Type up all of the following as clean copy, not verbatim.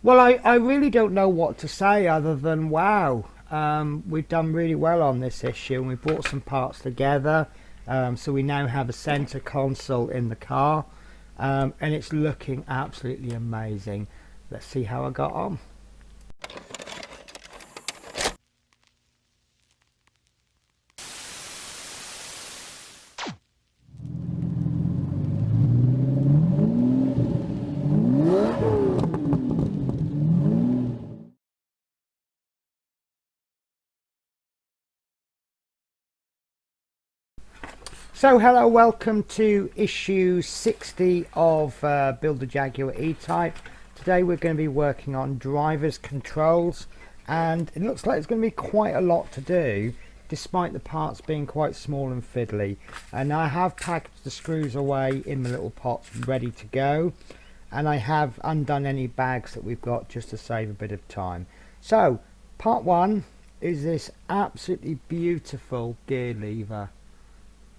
Well, I really don't know what to say other than wow. We've done really well on this issue, and we brought some parts together. So we now have a center console in the car, and it's looking absolutely amazing. Let's see how I got on. So hello, welcome to issue 60 of Build the Jaguar E-type. Today we're going to be working on driver's controls, and it looks like it's going to be quite a lot to do despite the parts being quite small and fiddly. And I have packaged the screws away in the little pots ready to go, and I have undone any bags that we've got just to save a bit of time. So part one is this absolutely beautiful gear lever.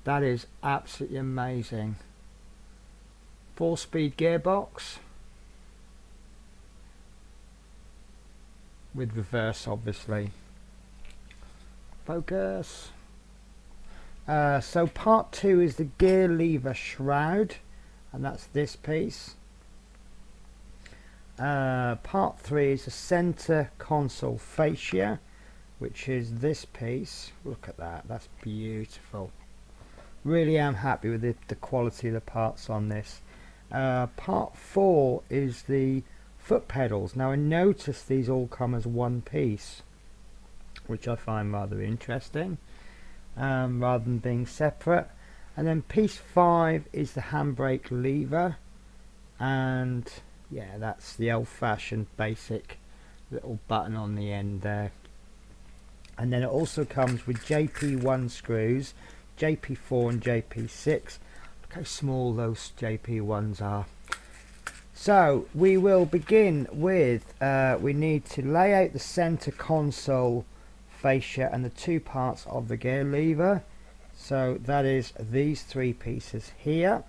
That is absolutely amazing. 4-speed gearbox with reverse, obviously. Focus. So part two is the gear lever shroud, and that's this piece. Part three is the center console fascia, which is this piece. Look at that, that's beautiful. Really am happy with the quality of the parts on this. Part 4 is the foot pedals. Now I noticed these all come as one piece, which I find rather interesting, rather than being separate. And then piece 5 is the handbrake lever, and yeah, that's the old-fashioned basic little button on the end there. And then it also comes with JP1 screws, JP4 and JP6. Look how small those JP1s are. So we will begin with, we need to lay out the center console fascia and the two parts of the gear lever. So that is these three pieces here.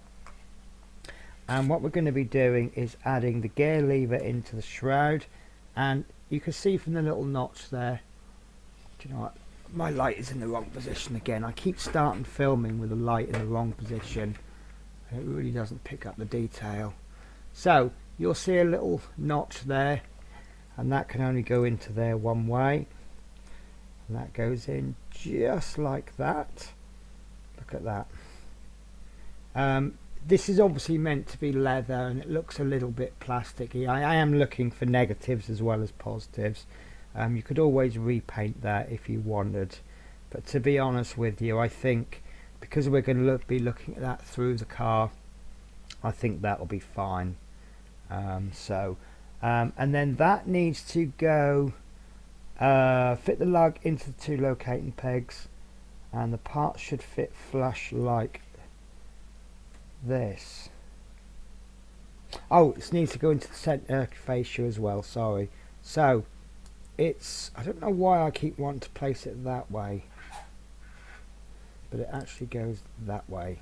And what we're going to be doing is adding the gear lever into the shroud, and you can see from the little notch there. Do you know what? My light is in the wrong position again. I keep starting filming with the light in the wrong position. It really doesn't pick up the detail. So you'll see a little notch there, and that can only go into there one way, and that goes in just like that. Look at that. This is obviously meant to be leather, and it looks a little bit plasticky. I am looking for negatives as well as positives. You could always repaint that if you wanted, but to be honest with you, I think because we're going to be looking at that through the car, I think that will be fine. And then that needs to go, fit the lug into the two locating pegs, and the part should fit flush like this. Oh, it needs to go into the center fascia as well, sorry. So it's, I don't know why I keep wanting to place it that way, but it actually goes that way.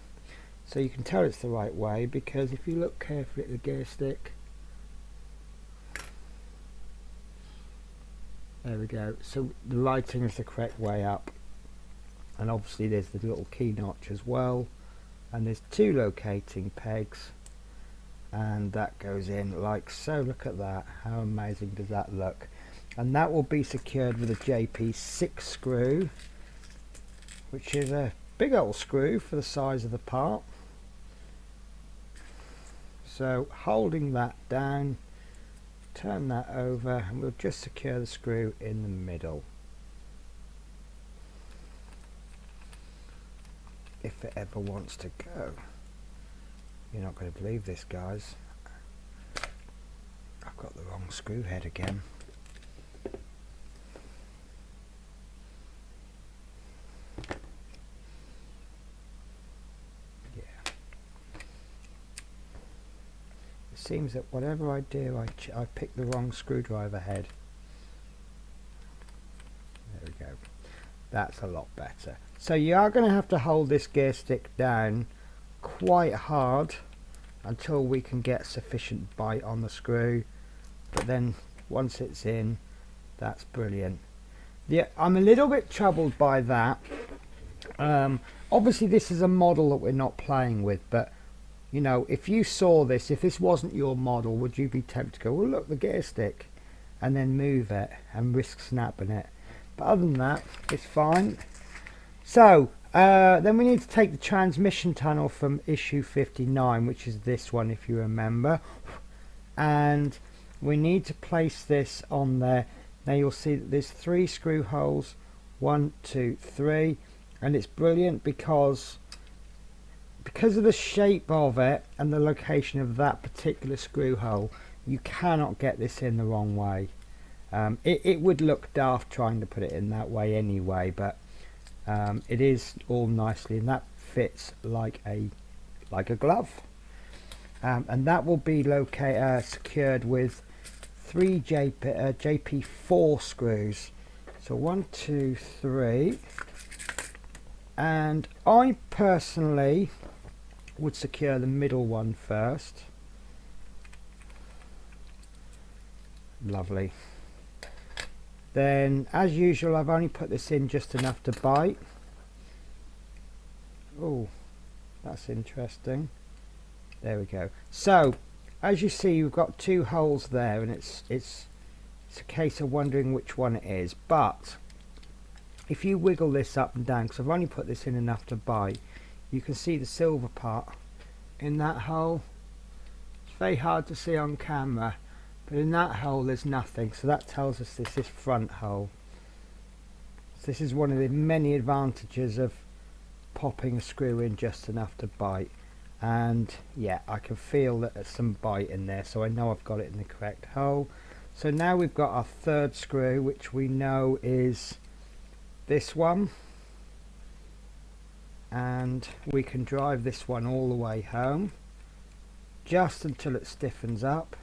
So you can tell it's the right way because if you look carefully at the gear stick, there we go. So the lighting is the correct way up, and obviously there's the little key notch as well, and there's two locating pegs, and that goes in like so. Look at that, how amazing does that look? And that will be secured with a JP6 screw, which is a big old screw for the size of the part. So holding that down, turn that over, and we'll just secure the screw in the middle. If it ever wants to go. You're not going to believe this, guys. I've got the wrong screw head again. Seems that whatever I do, I pick the wrong screwdriver head. There we go. That's a lot better. So you are going to have to hold this gear stick down quite hard until we can get sufficient bite on the screw. but then once it's in, that's brilliant. I'm a little bit troubled by that. Obviously this is a model that we're not playing with, but you know, if you saw this, if this wasn't your model, would you be tempted to go, well look, the gear stick, and then move it and risk snapping it? But other than that, it's fine. So then we need to take the transmission tunnel from issue 59, which is this one if you remember, and we need to place this on there. Now you'll see that there's 3 screw holes, 1, 2, 3, and it's brilliant because of the shape of it and the location of that particular screw hole, you cannot get this in the wrong way. It would look daft trying to put it in that way anyway, but it is all nicely, and that fits like a glove. And that will be secured with 3 JP4 screws. So 1, 2, 3, and I personally would secure the middle one first. Lovely. Then as usual, I've only put this in just enough to bite. Oh, that's interesting. There we go. So as you see, you've got 2 holes there, and it's a case of wondering which one it is. But if you wiggle this up and down, because I've only put this in enough to bite, you can see the silver part in that hole. It's very hard to see on camera, but in that hole there's nothing, so that tells us this is front hole. So this is one of the many advantages of popping a screw in just enough to bite. And yeah, I can feel that there's some bite in there, so I know I've got it in the correct hole. So now we've got our 3rd screw, which we know is this one, and we can drive this one all the way home just until it stiffens up.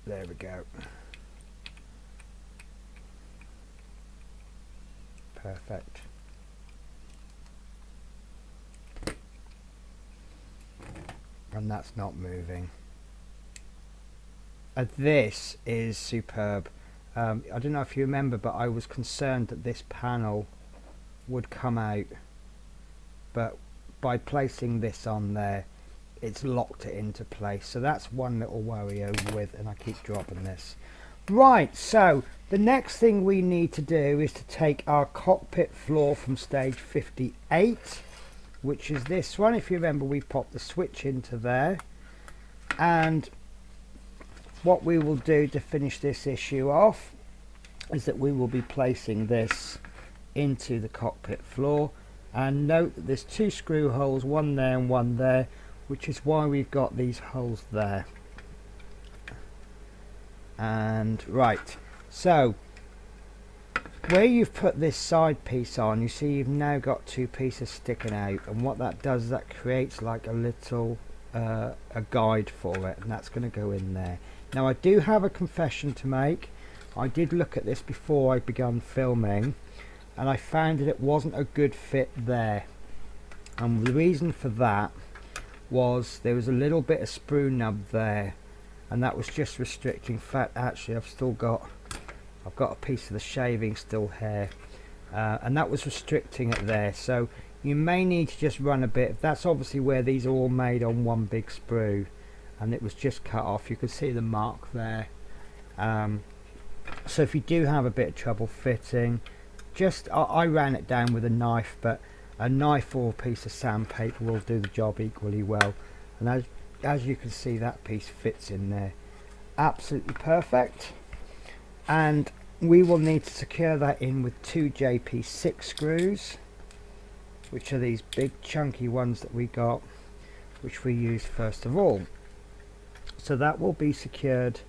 There we go. Perfect. And that's not moving. This is superb. I don't know if you remember, but I was concerned that this panel would come out, but by placing this on there, it's locked it into place. So that's one little worry over with, and I keep dropping this. Right, so the next thing we need to do is to take our cockpit floor from stage 58, which is this one. If you remember, we popped the switch into there, and what we will do to finish this issue off is that we will be placing this into the cockpit floor. And note that there's 2 screw holes, one there and one there, which is why we've got these holes there. And right, so where you've put this side piece on, you see you've now got 2 pieces sticking out, and what that does is that creates like a little a guide for it, and that's going to go in there. Now I do have a confession to make. I did look at this before I began filming, and I found that it wasn't a good fit there, and the reason for that was there was a little bit of sprue nub there, and that was just restricting. In fact, actually I've got a piece of the shaving still here, and that was restricting it there. So you may need to just run a bit. That's obviously where these are all made on one big sprue, and it was just cut off. You can see the mark there. So if you do have a bit of trouble fitting, just I ran it down with a knife, but a knife or a piece of sandpaper will do the job equally well. And as you can see, that piece fits in there absolutely perfect. And we will need to secure that in with 2 JP6 screws, which are these big chunky ones that we got, which we use first of all. So that will be secured.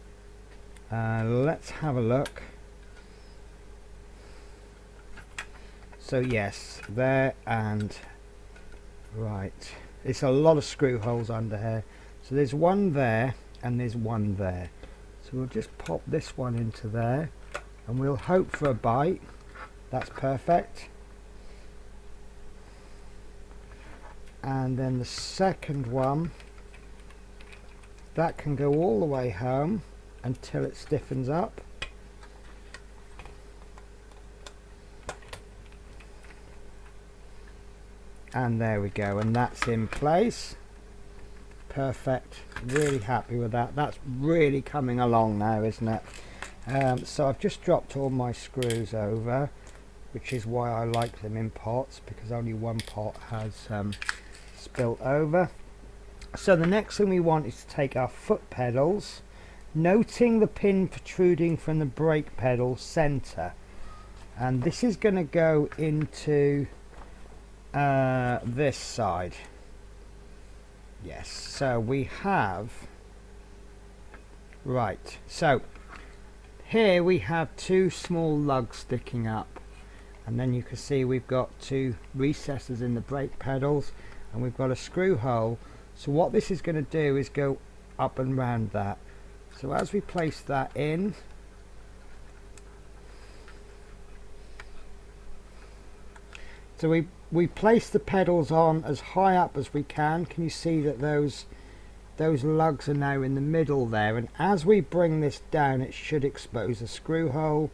Let's have a look. So yes, there, and right, it's a lot of screw holes under here. So there's one there and there's one there. So we'll just pop this one into there, and we'll hope for a bite. That's perfect. And then the second one that can go all the way home until it stiffens up. And there we go, and that's in place. Perfect, really happy with that. That's really coming along now, isn't it? So I've just dropped all my screws over, which is why I like them in pots, because only one pot has spilt over. So the next thing we want is to take our foot pedals, noting the pin protruding from the brake pedal center, and this is going to go into this side. Yes, so we have, right, so here we have two small lugs sticking up, and then you can see we've got two recesses in the brake pedals, and we've got a screw hole. So what this is going to do is go up and round that. So as we place that in, so we place the pedals on as high up as we can. Can you see that those lugs are now in the middle there, and as we bring this down it should expose a screw hole,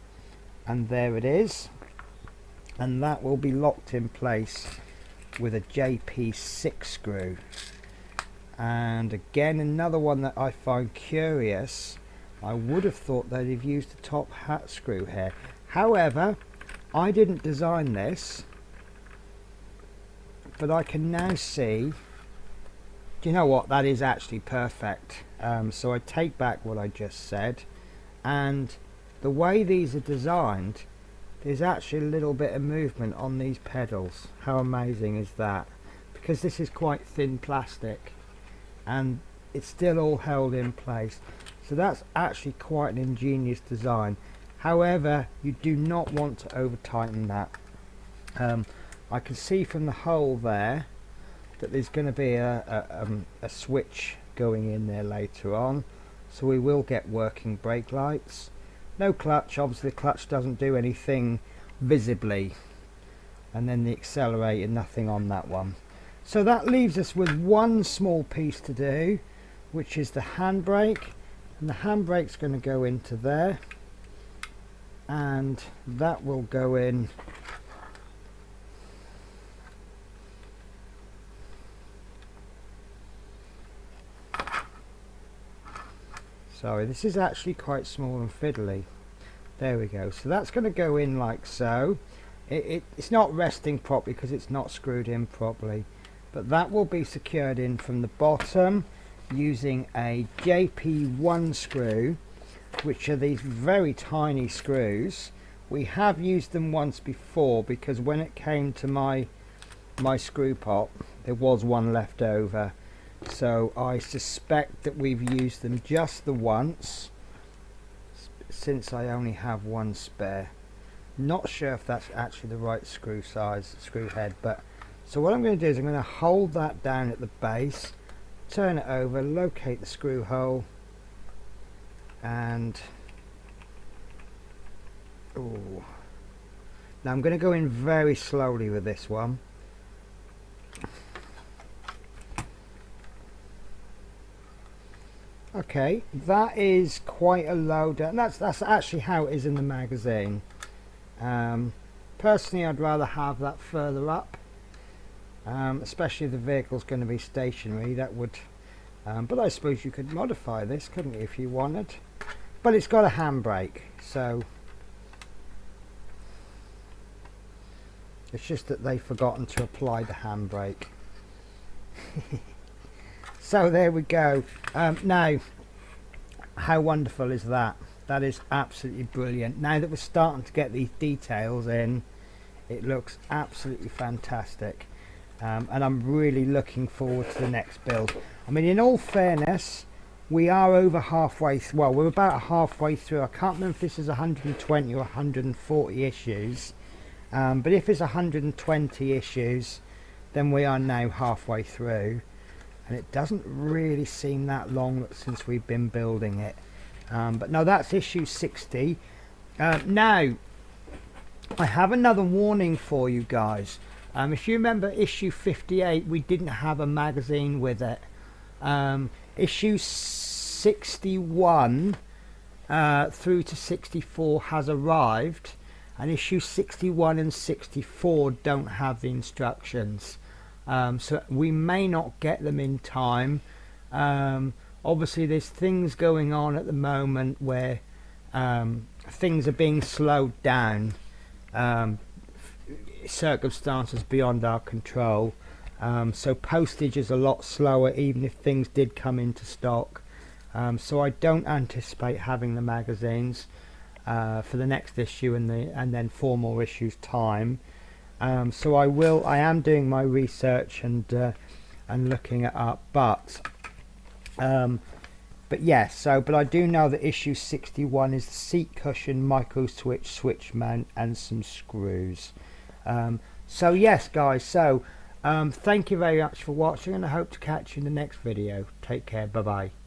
and there it is, and that will be locked in place with a JP6 screw. And again, another one that I find curious, I would have thought they'd have used a top hat screw here. However, I didn't design this, but I can now see, do you know what, that is actually perfect. So I take back what I just said, and the way these are designed, there's actually a little bit of movement on these pedals. How amazing is that? Because this is quite thin plastic and it's still all held in place, so that's actually quite an ingenious design. However, you do not want to over tighten that. I can see from the hole there that there's going to be a switch going in there later on, so we will get working brake lights. No clutch, obviously the clutch doesn't do anything visibly, and then the accelerator, nothing on that one. So that leaves us with one small piece to do, which is the handbrake, and the handbrake's going to go into there, and that will go in sorry, this is actually quite small and fiddly. There we go. So that's going to go in like so. It's not resting properly because it's not screwed in properly, but that will be secured in from the bottom using a JP1 screw, which are these very tiny screws. We have used them once before because when it came to my screw pot, there was one left over. So I suspect that we've used them just the once, since I only have one spare. Not sure if that's actually the right screw size, screw head, but so what I'm going to do is I'm going to hold that down at the base, turn it over, locate the screw hole, and now I'm going to go in very slowly with this one. Okay, that is quite a low down. That's actually how it is in the magazine. Personally, I'd rather have that further up, especially if the vehicle's going to be stationary. That would, but I suppose you could modify this, couldn't you, if you wanted? But it's got a handbrake, so it's just that they've forgotten to apply the handbrake. So there we go. Now, how wonderful is that? That is absolutely brilliant. Now that we're starting to get these details in, it looks absolutely fantastic. And I'm really looking forward to the next build. I mean, in all fairness, we are over halfway through. Well, we're about halfway through. I can't remember if this is 120 or 140 issues. But if it's 120 issues, then we are now halfway through. And it doesn't really seem that long since we've been building it. But no, that's issue 60. Now, I have another warning for you guys. If you remember issue 58, we didn't have a magazine with it. Issue 61 through to 64 has arrived, and issue 61 and 64 don't have the instructions, so we may not get them in time. Obviously there's things going on at the moment where things are being slowed down, circumstances beyond our control, so postage is a lot slower even if things did come into stock. So I don't anticipate having the magazines for the next issue and then 4 more issues time. So I am doing my research and looking it up, but yes, but I do know that issue 61 is the seat cushion, micro switch mount and some screws. So yes guys, so thank you very much for watching, and I hope to catch you in the next video. Take care, bye bye.